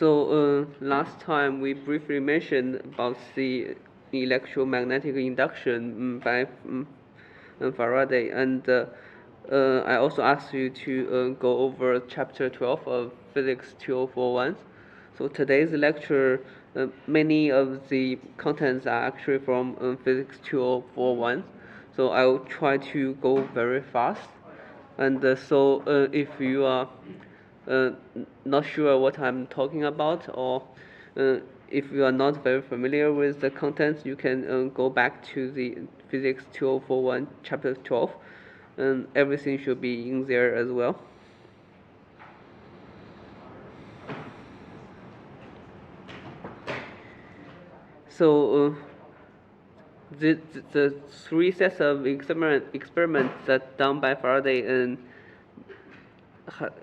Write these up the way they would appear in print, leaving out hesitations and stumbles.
Last time we briefly mentioned about the electromagnetic induction by Faraday, and I also asked you to go over chapter 12 of Physics 2041. So today's lecture, many of the contents are actually from Physics 2041. So I'll try to go very fast. And if you are uh, not sure what I'm talking about, or if you are not very familiar with the contents, you can go back to the Physics 2041 chapter 12, and everything should be in there as well. So the three sets of experiments that done by Faraday and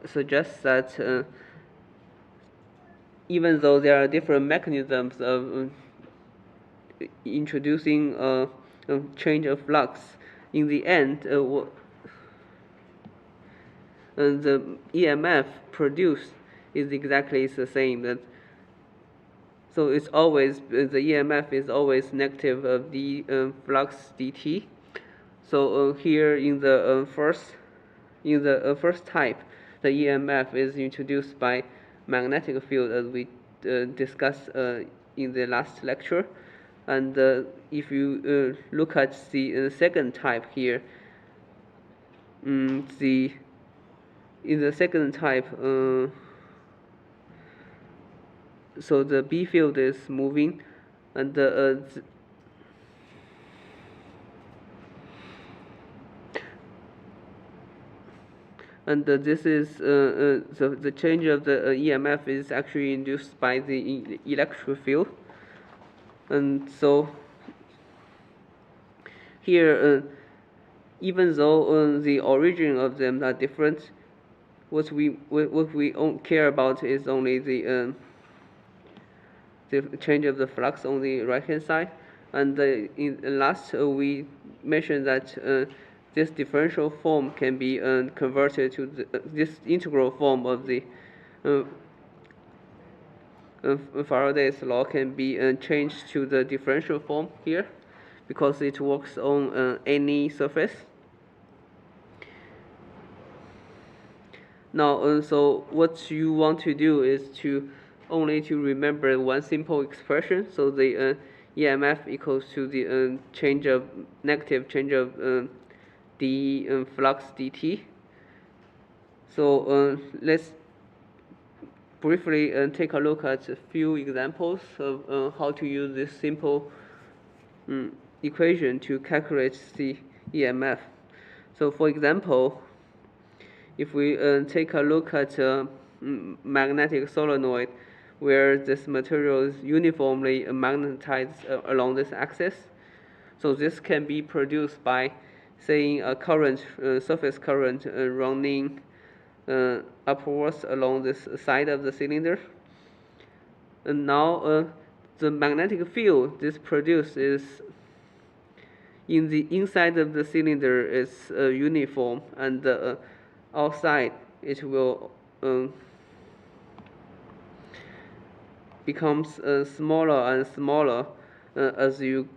suggests that even though there are different mechanisms of introducing a change of flux, in the end, the EMF produced is exactly the same. So it's always the EMF is always negative of the flux dt. So here in the first type, the EMF is introduced by magnetic field, as we discussed in the last lecture. And if you look at the second type here, in the second type, so the B field is moving, and this is the change of the EMF is actually induced by the electric field. And so here, even though the origin of them are different, what we care about is only the change of the flux on the right hand side. And in last we mentioned that this differential form can be converted to this integral form of the Faraday's law can be changed to the differential form here, because it works on any surface. Now, so what you want to do is only to remember one simple expression. So the EMF equals to the negative change of the flux dt. So let's briefly take a look at a few examples of how to use this simple equation to calculate the EMF. So for example, if we take a look at a magnetic solenoid where this material is uniformly magnetized along this axis, so this can be produced by saying a current, surface current running upwards along this side of the cylinder. And now the magnetic field this produced is in the inside of the cylinder is uniform, and outside it will becomes smaller and smaller as you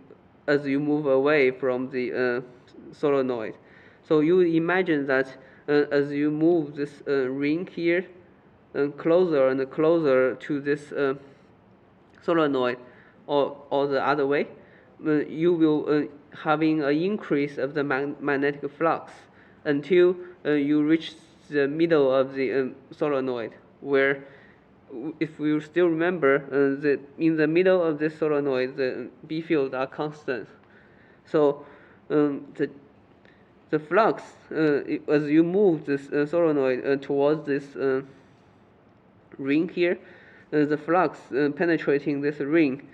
move away from the solenoid. So you imagine that as you move this ring here closer and closer to this solenoid, or the other way, you will having an increase of the magnetic flux until you reach the middle of the solenoid, where, if you still remember, in the middle of this solenoid, the B fields are constant. So the flux, as you move this solenoid towards this ring here, the flux penetrating this ring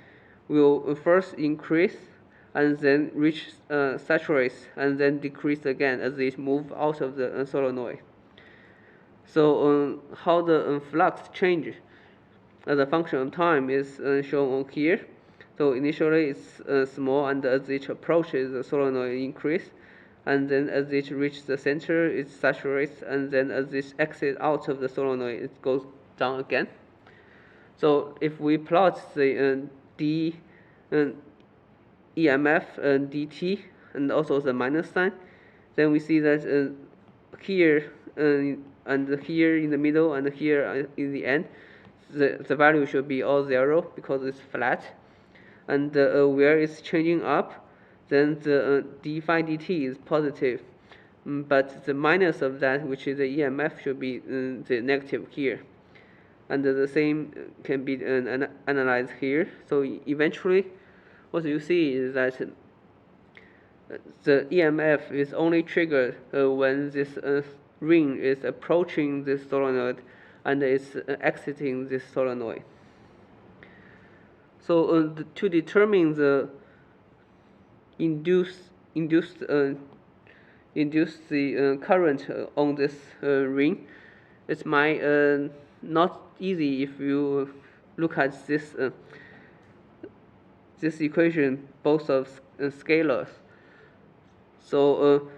will first increase and then reach saturates and then decrease again as it moves out of the solenoid. So how the flux changes as a function of time is shown on here. So initially it's small, and as it approaches the solenoid increase, and then as it reaches the center it saturates, and then as it exits out of the solenoid it goes down again. So if we plot the EMF and dt and also the minus sign, then we see that here and here in the middle and here in the end, the value should be all 0 because it's flat. And where it's changing up, then the d phi dt is positive. But the minus of that, which is the EMF, should be the negative here. And the same can be analyzed here. So eventually, what you see is that the EMF is only triggered when this ring is approaching this solenoid and is exiting this solenoid. So to determine the induce the current on this ring, it might not easy if you look at this this equation both of scalars. So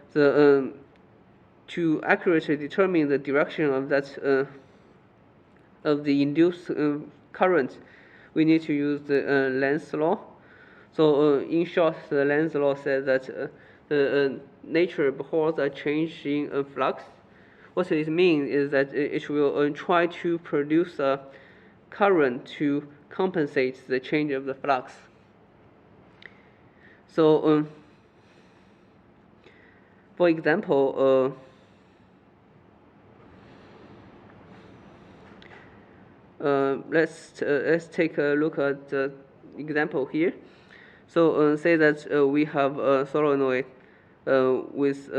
to accurately determine the direction of that of the induced current, we need to use the Lenz's law. So in short, the Lenz's law says that the nature abhors a change in flux. What it means is that it will try to produce a current to compensate the change of the flux. So for example, let's take a look at the example here. So say that we have a solenoid with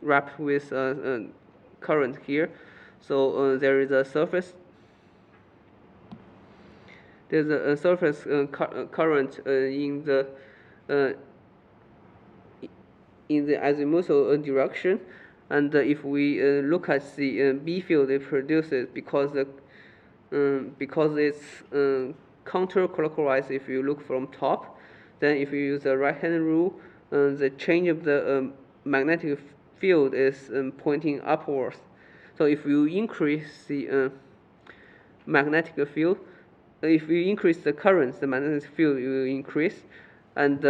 wrapped with current here. So there is a surface. There's a surface current in the azimuthal direction, and if we look at the B field it produces, because it's counterclockwise if you look from top, then if you use the right-hand rule, the change of the magnetic field is pointing upwards. So if you increase the magnetic field, if you increase the current, the magnetic field will increase, and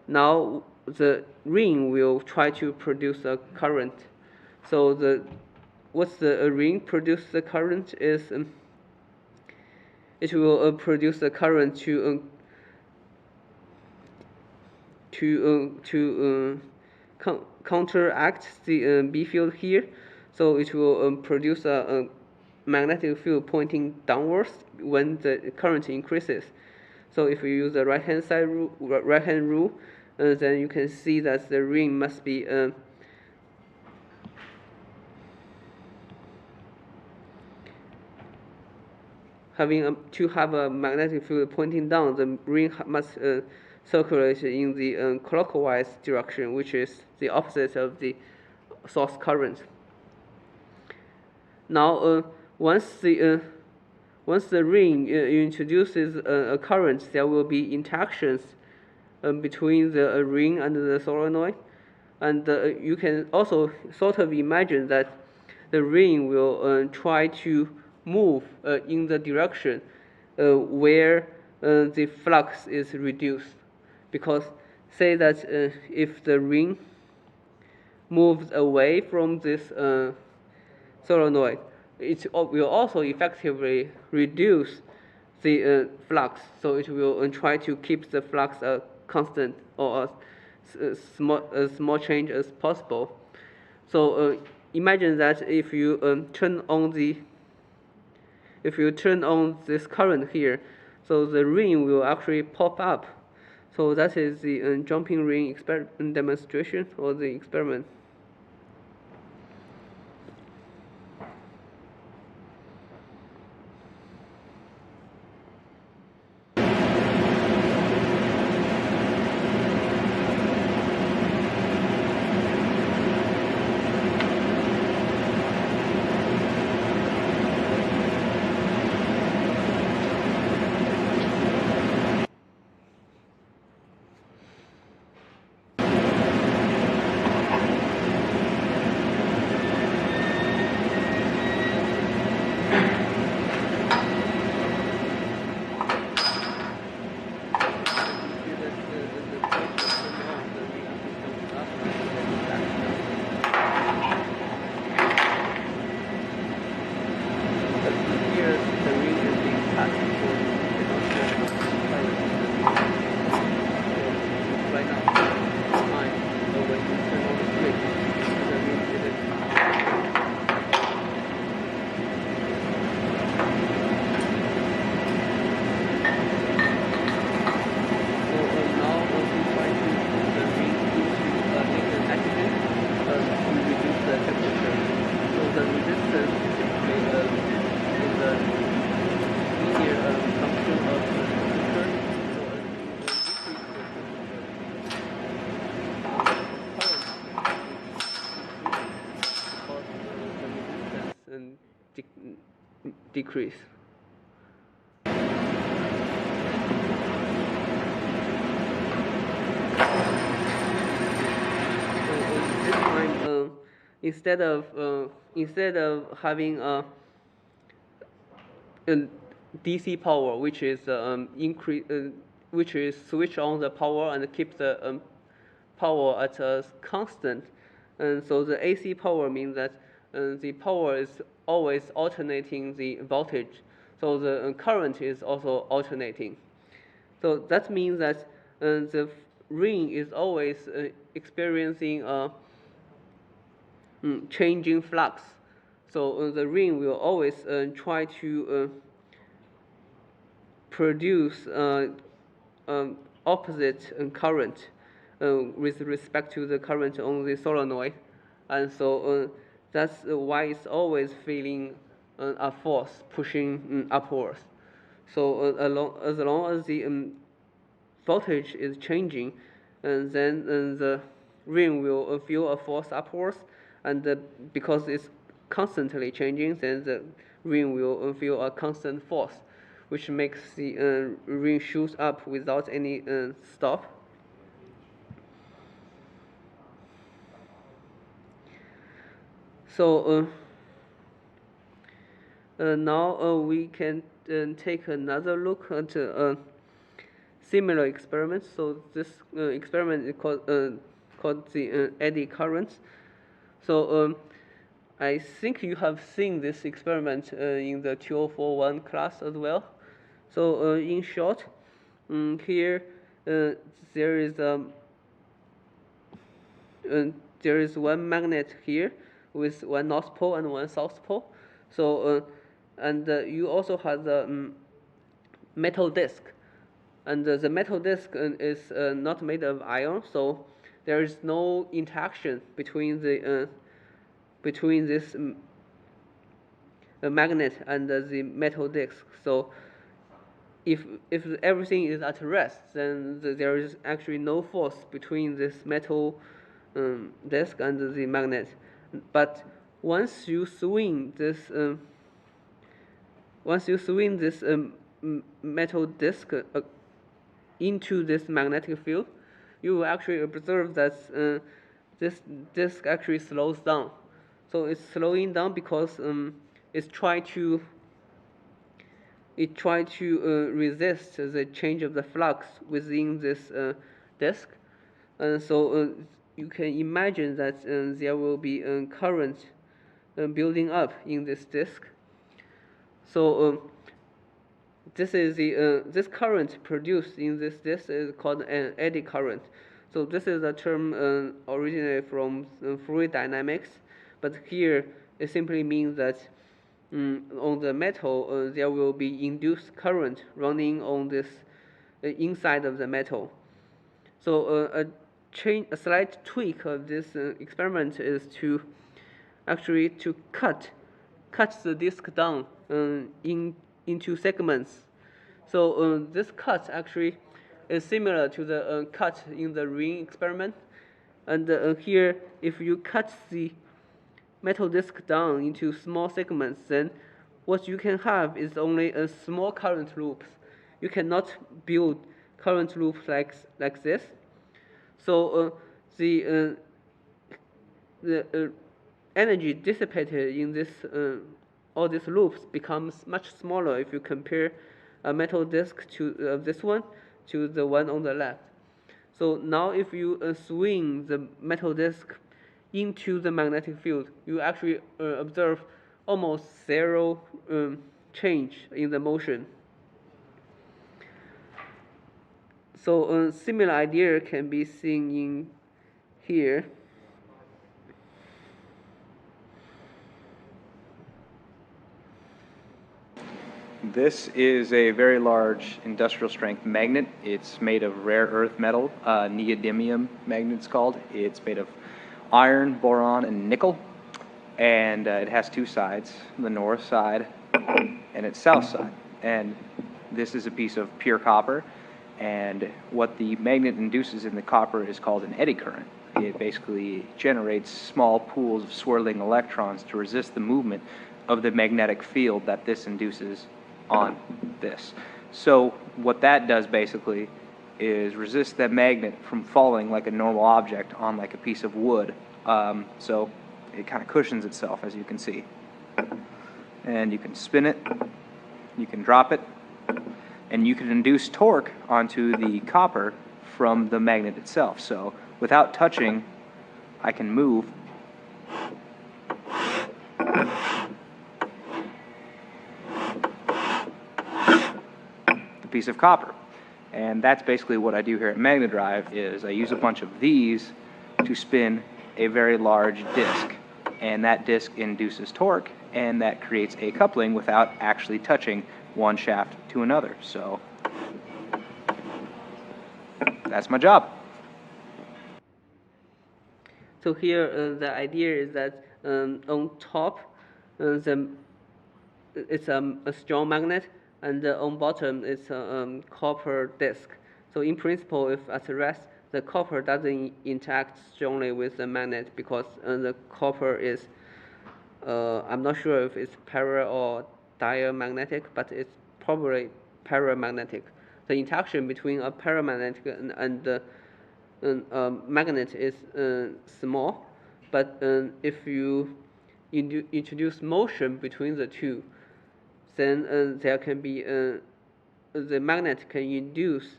now the ring will try to produce a current. So what's the ring produce the current is it will produce a current to counteract the B field here. So it will produce a magnetic field pointing downwards when the current increases. So if you use the right-hand rule, then you can see that the ring must be to have a magnetic field pointing down. The ring must circulate in the clockwise direction, which is the opposite of the source current. Now, once the ring introduces a current, there will be interactions between the ring and the solenoid, and you can also sort of imagine that the ring will try to move in the direction where the flux is reduced. Because say that if the ring moves away from this solenoid, it will also effectively reduce the flux. So it will try to keep the flux constant or as small change as possible. So imagine that if you turn on this current here, so the ring will actually pop up. So that is the jumping ring demonstration or the experiment. here the ring is being cut, so you cannot get current. So right now, it's fine. So when you turn on the switch, the ring isn't. The resistance typically is a linear function of the temperature. So as you increase the current, the resistance decrease. So this time, instead of having a DC power, which is which is switch on the power and keep the power at a constant, and so the AC power means that the power is always alternating the voltage, so the current is also alternating. So that means that the ring is always experiencing a changing flux. So the ring will always try to produce opposite current with respect to the current on the solenoid, and so that's why it's always feeling a force pushing upwards. So as long as the voltage is changing, and then the ring will feel a force upwards, and because it's constantly changing, then the ring will feel a constant force, which makes the ring shoot up without any stop. So now we can take another look at similar experiments. So this experiment is called the eddy currents. So I think you have seen this experiment in the 2041 class as well. So in short, here there is one magnet here with one north pole and one south pole. So and you also have the metal disc, and the metal disc is not made of iron, so there is no interaction between this magnet and the metal disc. So if everything is at rest, then there is actually no force between this metal disc and the magnet. But once you swing this metal disc into this magnetic field, you will actually observe that this disc actually slows down. So it's slowing down because it try to resist the change of the flux within this disk, and so you can imagine that there will be a current building up in this disk. So this is this current produced in this disk is called an eddy current. So this is a term originated from fluid dynamics, but here it simply means that on the metal there will be induced current running on this inside of the metal. So a slight tweak of this experiment is to actually cut the disk down into segments. So this cut actually is similar to the cut in the ring experiment. And here, if you cut the metal disc down into small segments, then what you can have is only a small current loops. You cannot build current loops like this. So the energy dissipated in this all these loops becomes much smaller if you compare a metal disc to this one to the one on the left. So now if you swing the metal disc into the magnetic field, you actually observe almost zero change in the motion. So a similar idea can be seen in here. This is a very large industrial strength magnet. It's made of rare earth metal, neodymium magnet it's called. It's made of iron, boron, and nickel. And it has two sides, the north side and its south side. And this is a piece of pure copper. And what the magnet induces in the copper is called an eddy current. It basically generates small pools of swirling electrons to resist the movement of the magnetic field that this induces on this. So what that does basically is resist that magnet from falling like a normal object on like a piece of wood. So it kind of cushions itself, as you can see. And you can spin it, you can drop it, and you can induce torque onto the copper from the magnet itself. So without touching, I can move the piece of copper. And that's basically what I do here at Magnadrive is I use a bunch of these to spin a very large disc. And that disc induces torque, and that creates a coupling without actually touching one shaft to another. So that's my job. So here the idea is that on top it's a strong magnet, and on bottom it's a copper disc. So in principle, if at rest, the copper doesn't interact strongly with the magnet because the copper is, I'm not sure if it's para or diamagnetic, but it's probably paramagnetic. The interaction between a paramagnetic and magnet is small, but if you introduce motion between the two, then there can be the magnet can induce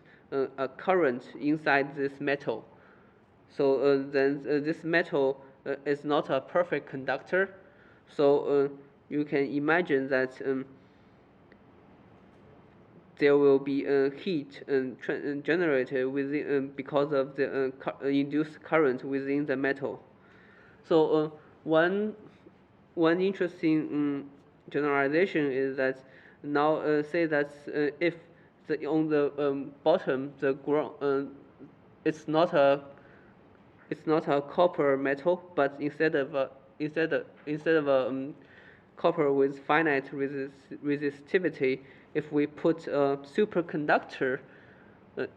a current inside this metal. So then this metal is not a perfect conductor. So you can imagine that there will be heat generated within because of the induced current within the metal. So one interesting generalization is that now say that if on the bottom the ground it's not a copper metal, but instead of a copper with finite resistivity, if we put a superconductor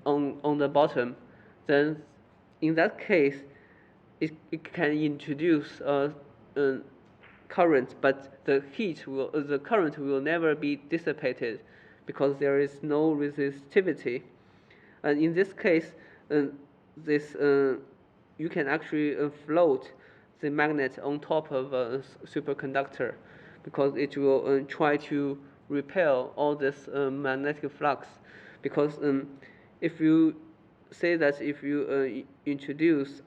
on the bottom, then in that case it can introduce a current, but the current will never be dissipated because there is no resistivity. And in this case, this you can actually float the magnet on top of a superconductor because it will try to repel all this magnetic flux. Because if you say that if you introduce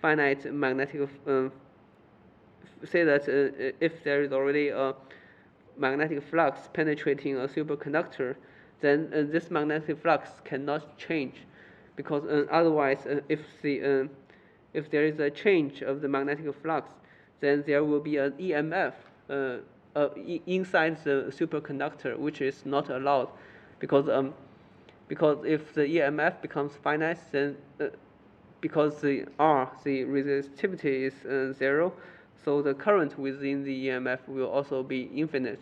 finite magnetic say that if there is already a magnetic flux penetrating a superconductor, then this magnetic flux cannot change, because otherwise, if there is a change of the magnetic flux, then there will be an EMF inside the superconductor, which is not allowed, because if the EMF becomes finite, then because the resistivity is 0, so the current within the EMF will also be infinite.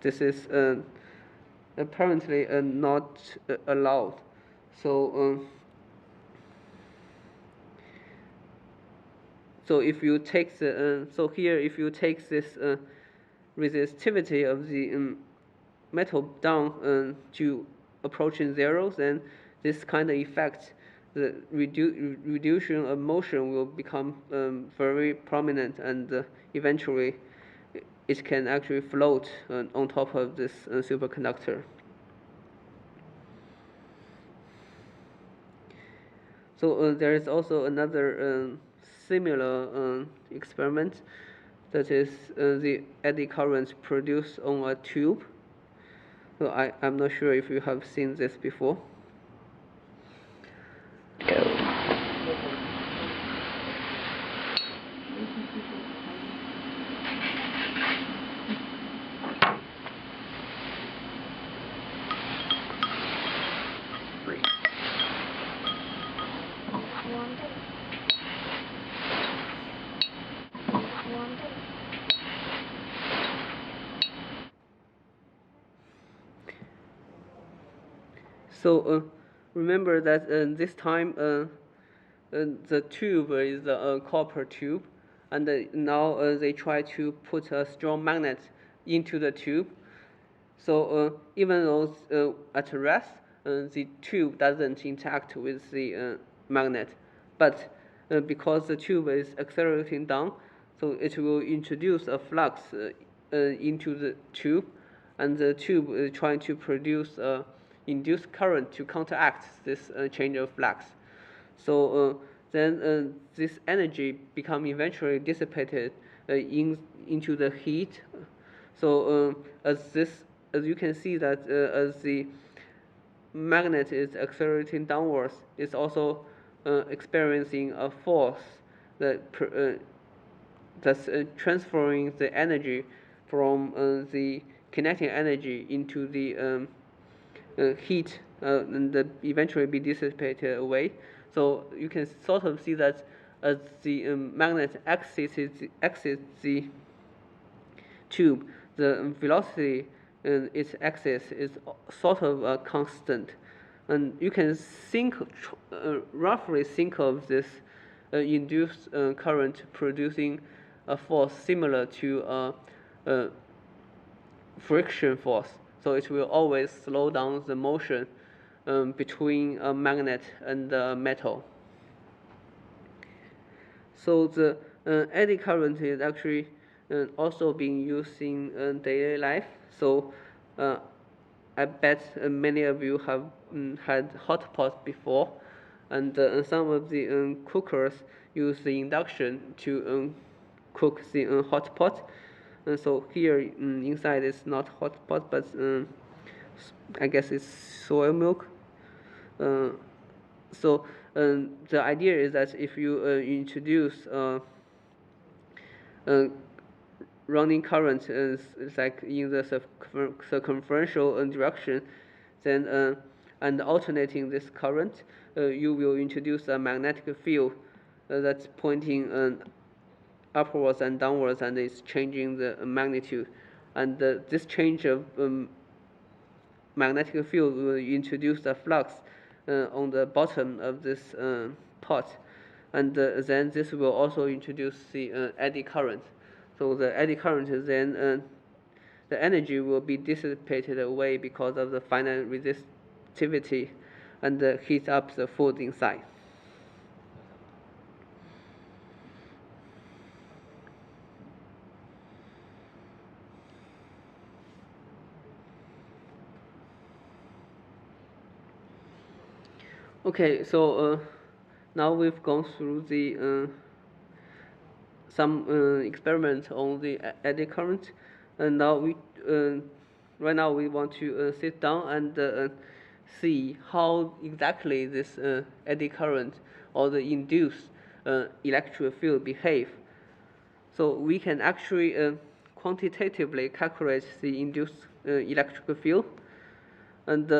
This is apparently not allowed. So so if you take the so here if you take this resistivity of the metal down to approaching 0, then this kind of effect, the reduction of motion will become very prominent, and eventually it can actually float on top of this superconductor. So there is also another similar experiment, that is the eddy current produced on a tube. So I'm not sure if you have seen this before. So remember that this time the tube is a copper tube, and now they try to put a strong magnet into the tube. So even though at rest, the tube doesn't interact with the magnet, but because the tube is accelerating down, so it will introduce a flux into the tube, and the tube is trying to produce induced current to counteract this change of flux. So then this energy become eventually dissipated into the heat. So as you can see that as the magnet is accelerating downwards, it's also experiencing a force that's transferring the energy from the kinetic energy into the heat and eventually be dissipated away. So you can sort of see that as the magnet exits the tube, the velocity in its axis is sort of constant. And you can roughly think of this induced current producing a force similar to a friction force. So it will always slow down the motion between a magnet and a metal. So the eddy current is actually also being used in daily life. So I bet many of you have had hot pots before, and some of the cookers use the induction to cook the hot pot. And so here inside is not hot pot, but I guess it's soy milk. So the idea is that if you introduce running current is like in the circumferential direction, then and alternating this current, you will introduce a magnetic field that's pointing upwards and downwards, and it's changing the magnitude. And this change of magnetic field will introduce a flux on the bottom of this pot, and then this will also introduce the eddy current. So the eddy current is then the energy will be dissipated away because of the finite resistivity, and heat up the food inside. Okay, so now we've gone through the some experiments on the eddy current, and now right now we want to sit down and see how exactly this eddy current or the induced electric field behave. So we can actually quantitatively calculate the induced electric field, and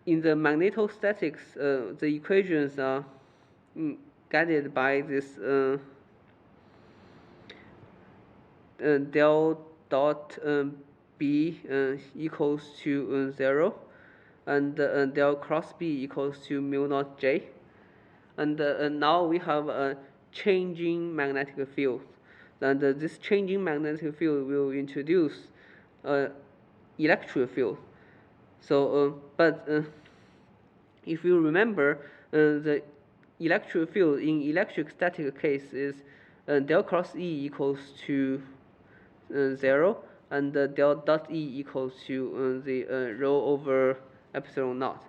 in the magnetostatics, the equations are guided by this del dot B equals to 0, and del cross B equals to mu naught J. And now we have a changing magnetic field. And this changing magnetic field will introduce electric field. So, but if you remember, the electric field in electric static case is del cross E equals to 0, and del dot E equals to the rho over epsilon naught.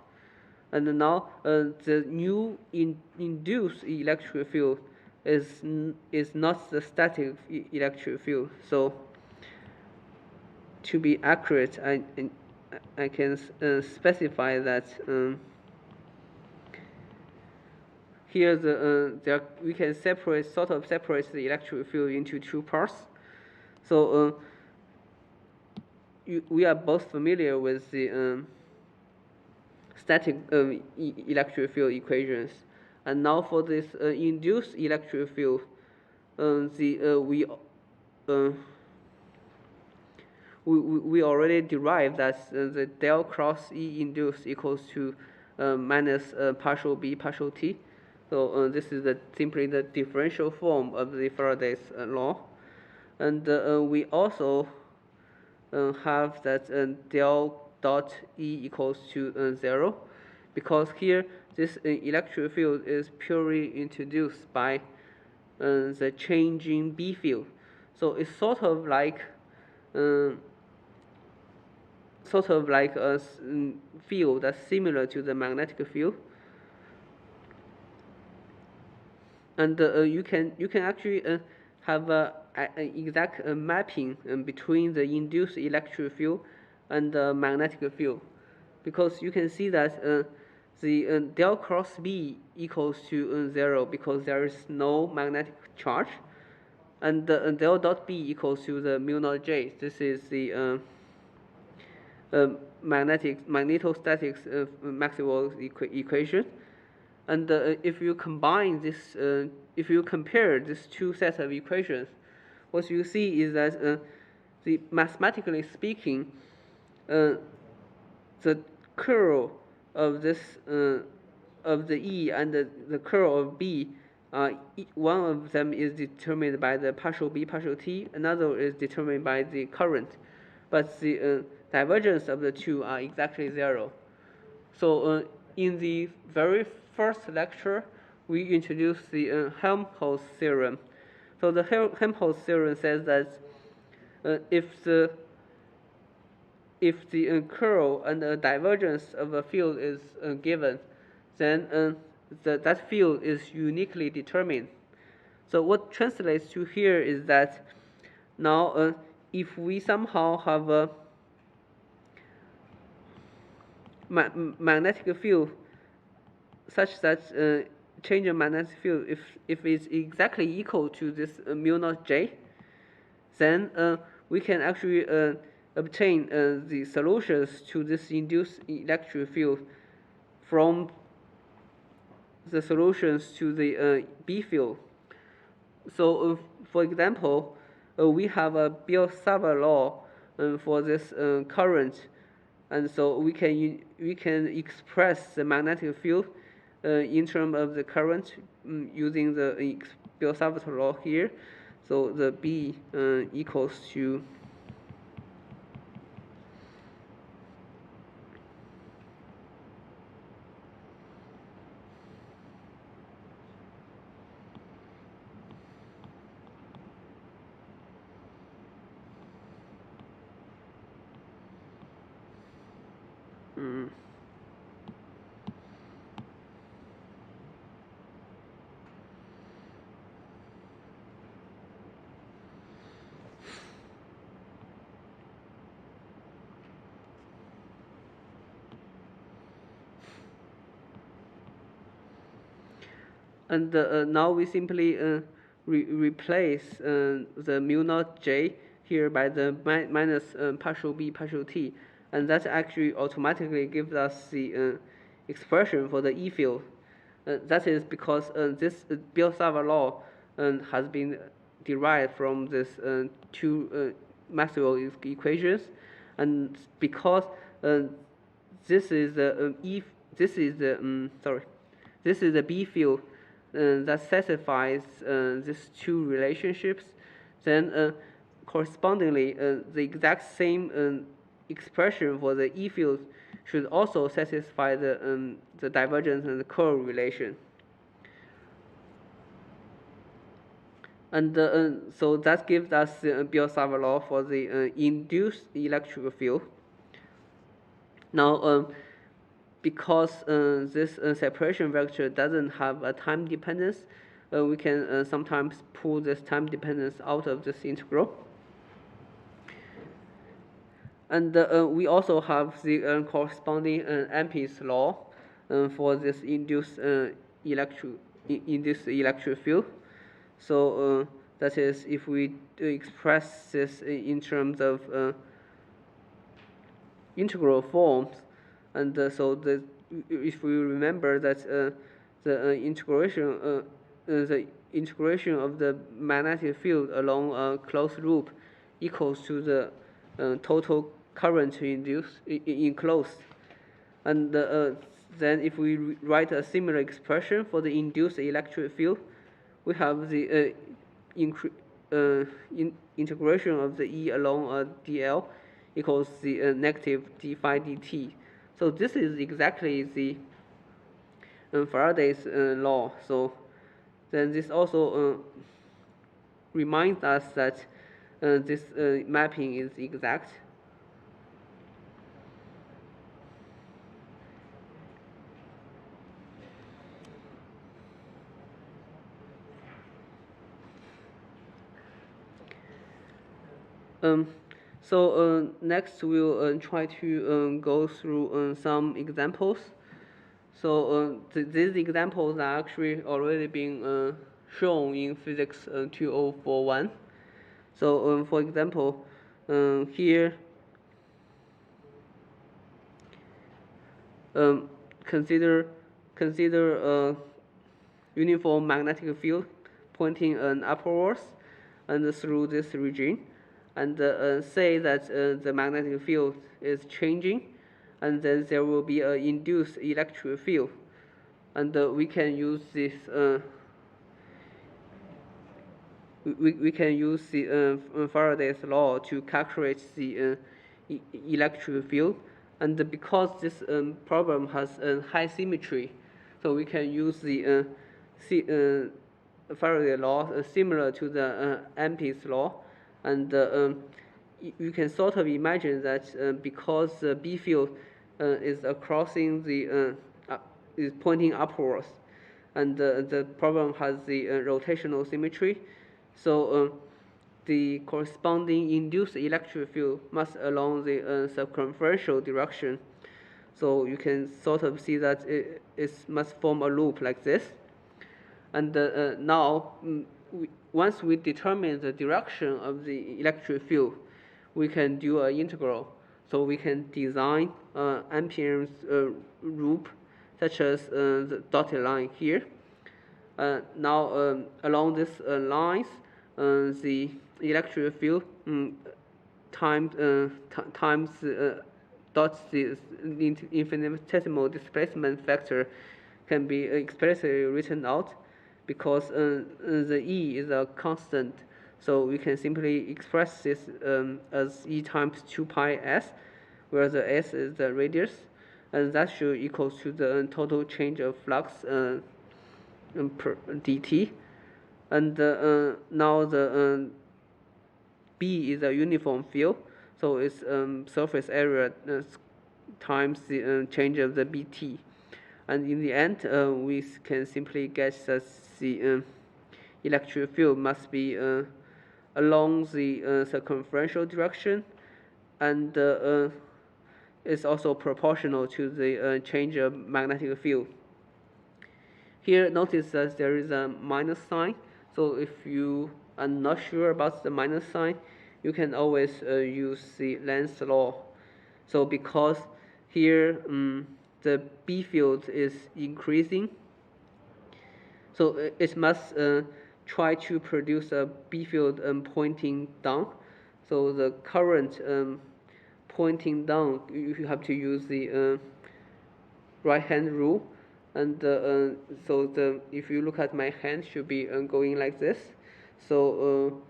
And now the new induced electric field is not the static electric field. So to be accurate, I can specify that here we can sort of separate the electric field into two parts. So we are both familiar with the static electric field equations, and now for this induced electric field, we already derived that the del cross E induced equals to minus partial B partial T. So this is simply the differential form of the Faraday's law. And we also have that del dot E equals to 0, because here this electric field is purely introduced by the changing B field. So it's sort of like a field that's similar to the magnetic field. And you can actually have an exact mapping between the induced electric field and the magnetic field, because you can see that the del cross B equals to 0 because there is no magnetic charge, and del dot B equals to the mu naught J. This is the magnetostatics Maxwell's equation. And if you combine this, if you compare these two sets of equations, what you see is that mathematically speaking, the curl of this of the E and the curl of B, one of them is determined by the partial B partial T, another is determined by the current, but the divergence of the two are exactly 0. So in the very first lecture, we introduced the Helmholtz theorem. So the Helmholtz theorem says that if the curl and the divergence of a field is given, then that field is uniquely determined. So what translates to here is that now if we somehow have a magnetic field such that change of magnetic field, if it's exactly equal to this mu naught J, then we can actually obtain the solutions to this induced electric field from the solutions to the B field. So for example, we have a Biot-Savart law for this current, and so we can express the magnetic field in terms of the current using the Biot-Savart law here. So the B equals to and now we simply replace the mu naught J here by the minus partial B partial T, and that actually automatically gives us the expression for the E field. That is because this Biot-Savart law has been derived from this two Maxwell equations, and because this is the this is the B field that satisfies these two relationships, then correspondingly the exact same expression for the E field should also satisfy the divergence and the curl relation. And so that gives us the Biot-Savart law for the induced electric field. Now, because this separation vector doesn't have a time dependence, we can sometimes pull this time dependence out of this integral. And we also have the corresponding Ampere's law for this induced electric field. So that is, if we express this in terms of integral forms, and if we remember that the integration of the magnetic field along a closed loop equals to the total current enclosed, and then if we write a similar expression for the induced electric field, we have the integration of the E along dl equals the negative d phi dt. So this is exactly the Faraday's law. So then this also reminds us that this mapping is exact. Next we'll try to go through some examples. So these examples are actually already being shown in Physics 2041. So for example, here consider a uniform magnetic field pointing upwards and through this region, and say that the magnetic field is changing, and then there will be an induced electric field, and we can use this we can use the Faraday's law to calculate the electric field, and because this problem has high symmetry, so we can use the Faraday law similar to the Ampere's law, and you can sort of imagine that because the B field is crossing the is pointing upwards, and the problem has the rotational symmetry, so the corresponding induced electric field must along the circumferential direction. So you can sort of see that it must form a loop like this. And now, once we determine the direction of the electric field, we can do an integral. So we can design Ampere's loop, such as the dotted line here. Now, along these lines, the electric field times dot the infinitesimal displacement factor can be explicitly written out, because the E is a constant, so we can simply express this as E times 2 pi s, where the s is the radius, and that should equal to the total change of flux per dt. And now the B is a uniform field, so it's surface area times the change of the bt. And in the end, we can simply guess that the electric field must be along the circumferential direction, and is also proportional to the change of magnetic field. Here, notice that there is a minus sign, so if you are not sure about the minus sign, you can always use the Lenz's law. So because here the B field is increasing, so it must try to produce a B field pointing down. So the current pointing down, you have to use the right hand rule, and so if you look at my hand, should be going like this. So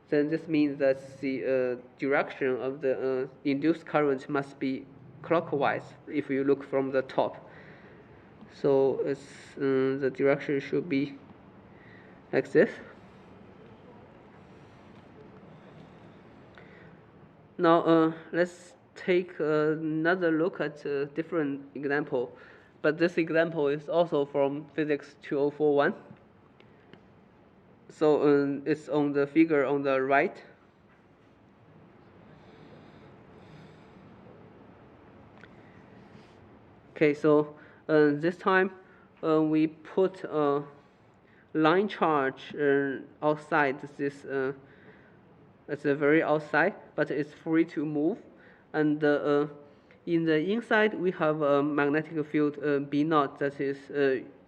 then this means that the direction of the induced current must be clockwise if you look from the top. So it's the direction should be like this. Now let's take another look at a different example, but this example is also from Physics 2041. So it's on the figure on the right. Okay, so this time we put a line charge outside this. It's very outside, but it's free to move, and in the inside we have a magnetic field B naught that is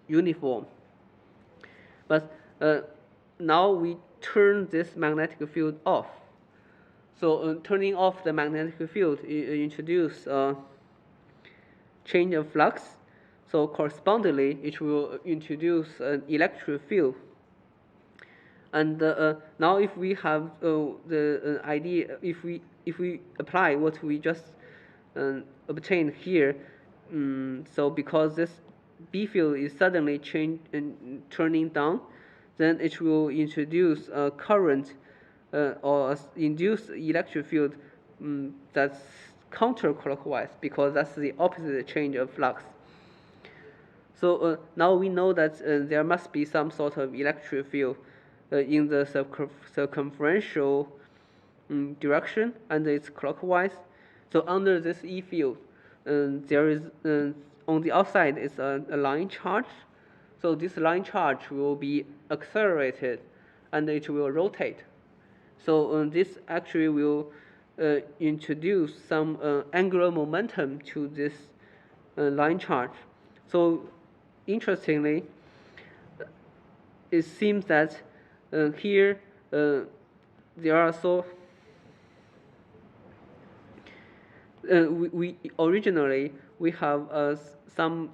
uniform. But now we turn this magnetic field off. So turning off the magnetic field introduce change of flux. So correspondingly, it will introduce an electric field. And now, if we have the idea, if we apply what we just obtained here, so because this B field is suddenly turning down, then it will introduce a current or induce electric field that's counterclockwise, because that's the opposite change of flux. So now we know that there must be some sort of electric field in the circumferential direction, and it's clockwise. So under this E field, there is on the outside is a line charge. So this line charge will be accelerated, and it will rotate. So this actually will introduce some angular momentum to this line charge. So interestingly, it seems that here there are we originally we have some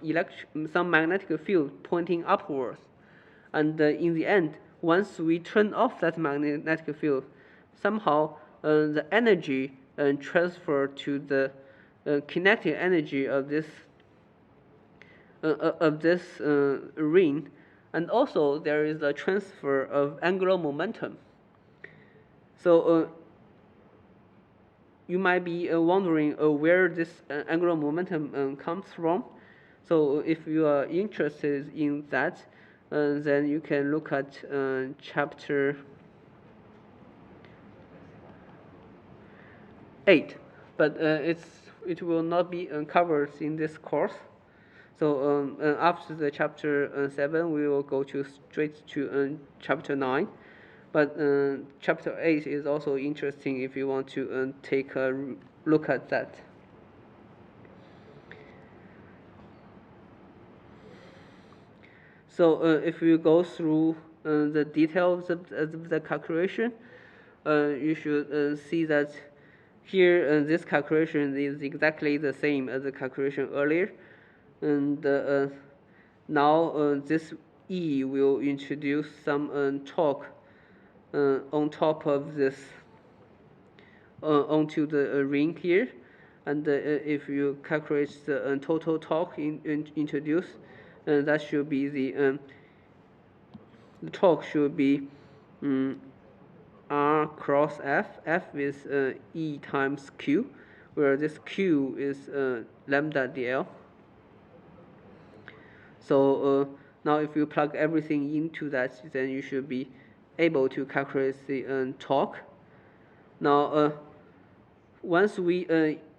magnetic field pointing upwards, and in the end, once we turn off that magnetic field, somehow the energy transfer to the kinetic energy of this ring, and also there is a transfer of angular momentum. So you might be wondering where this angular momentum comes from. So if you are interested in that, then you can look at chapter 8, but it will not be covered in this course. So after the chapter 7, we will go straight to chapter 9. But chapter 8 is also interesting if you want to take a look at that. So if you go through the details of the calculation, you should see that here this calculation is exactly the same as the calculation earlier. And now this E will introduce some torque on top of this onto the ring here, and if you calculate the total torque introduced, that should be the torque should be R cross F. F is E times Q, where this Q is lambda dl. So now if you plug everything into that, then you should be able to calculate the torque. Now once we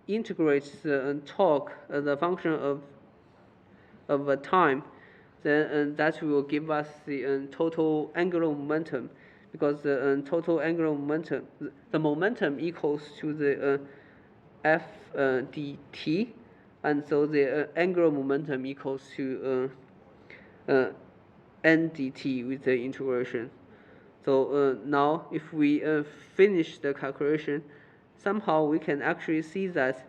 integrate the torque as a function of time, then that will give us the total angular momentum, because the total angular momentum, the momentum equals to the F dt, and so the angular momentum equals to n dt with the integration. So now if we finish the calculation, somehow we can actually see that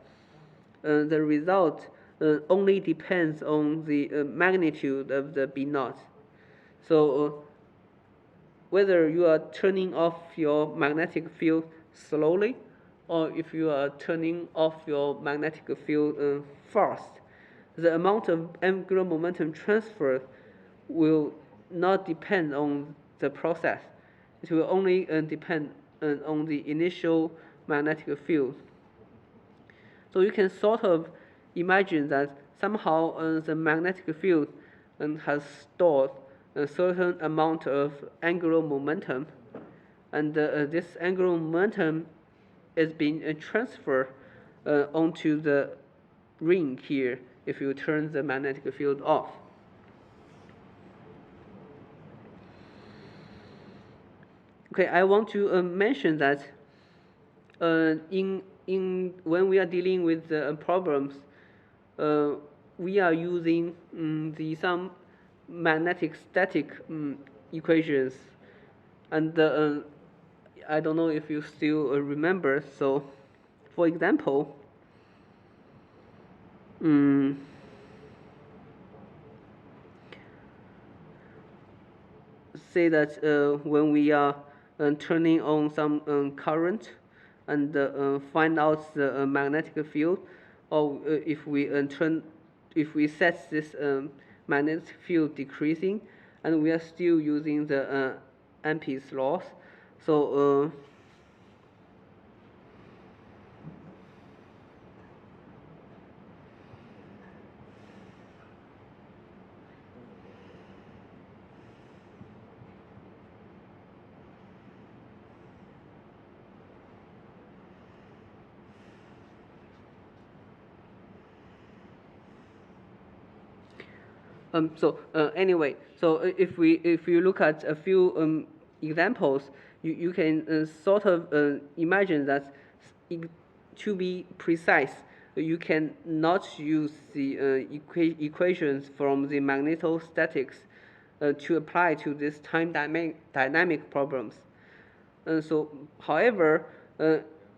the result only depends on the magnitude of the B naught. So whether you are turning off your magnetic field slowly, or if you are turning off your magnetic field fast, the amount of angular momentum transfer will not depend on the process. It will only depend on the initial magnetic field. So you can sort of imagine that somehow the magnetic field has stored a certain amount of angular momentum, and this angular momentum is being transferred onto the ring here if you turn the magnetic field off. Okay, I want to mention that in when we are dealing with problems, we are using some magnetic static equations, and I don't know if you still remember. So, for example, say that when we are turning on some current and find out the magnetic field, or if we set this magnetic field decreasing, and we are still using the Ampere's laws, so anyway, so if you look at a few examples, you can sort of imagine that to be precise, you can not use the equations from the magnetostatics to apply to this time dynamic problems. So, however,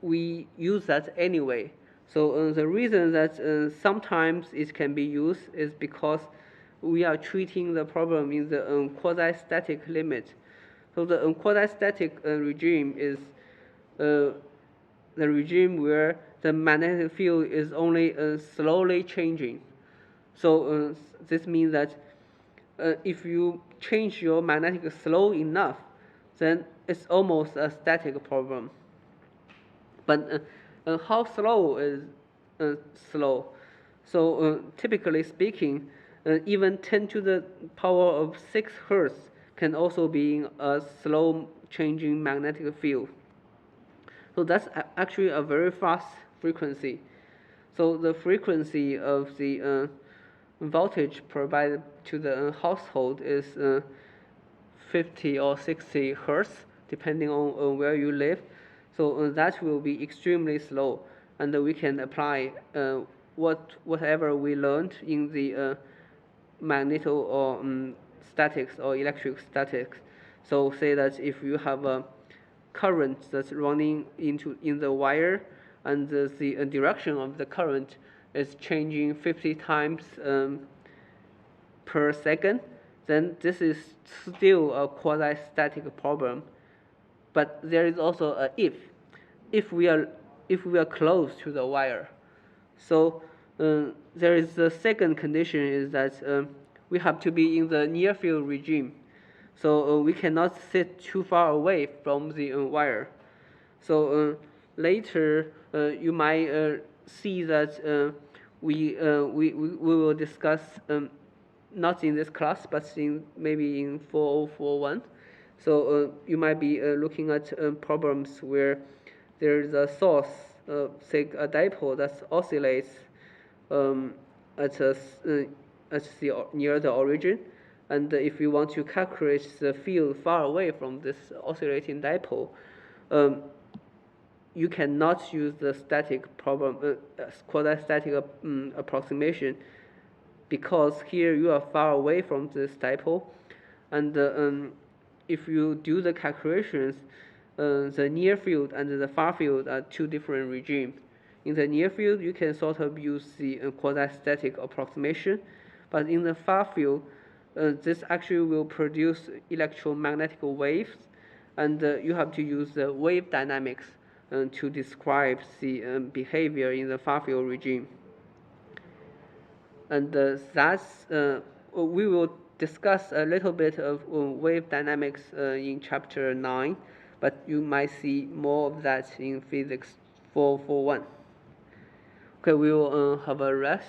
we use that anyway. So the reason that sometimes it can be used is because we are treating the problem in the quasi-static limit. So the quasi-static regime is the regime where the magnetic field is only slowly changing. So this means that if you change your magnetic slow enough, then it's almost a static problem. But how slow is slow? So typically speaking, even 10 to the power of 6 hertz can also be a slow changing magnetic field. So that's actually a very fast frequency. So the frequency of the voltage provided to the household is 50 or 60 hertz, depending on where you live. So that will be extremely slow, and we can apply whatever we learned in the magneto or statics or electric statics. So say that if you have a current that's running in the wire, and the direction of the current is changing 50 times per second, then this is still a quasi-static problem. But there is also a if we are close to the wire. So there is the second condition is that we have to be in the near field regime. So we cannot sit too far away from the wire. So later you might see that we will discuss not in this class, but maybe in 4041. So you might be looking at problems where there is a source, say a dipole that oscillates at near the origin, and if you want to calculate the field far away from this oscillating dipole, you cannot use the static problem, quasi-static approximation, because here you are far away from this dipole, and if you do the calculations, the near field and the far field are two different regimes. In the near field, you can sort of use the quasi-static approximation, but in the far field, this actually will produce electromagnetic waves, and you have to use the wave dynamics to describe the behavior in the far field regime. And that's we will discuss a little bit of wave dynamics in chapter 9, but you might see more of that in physics 441. Okay, we will have a rest.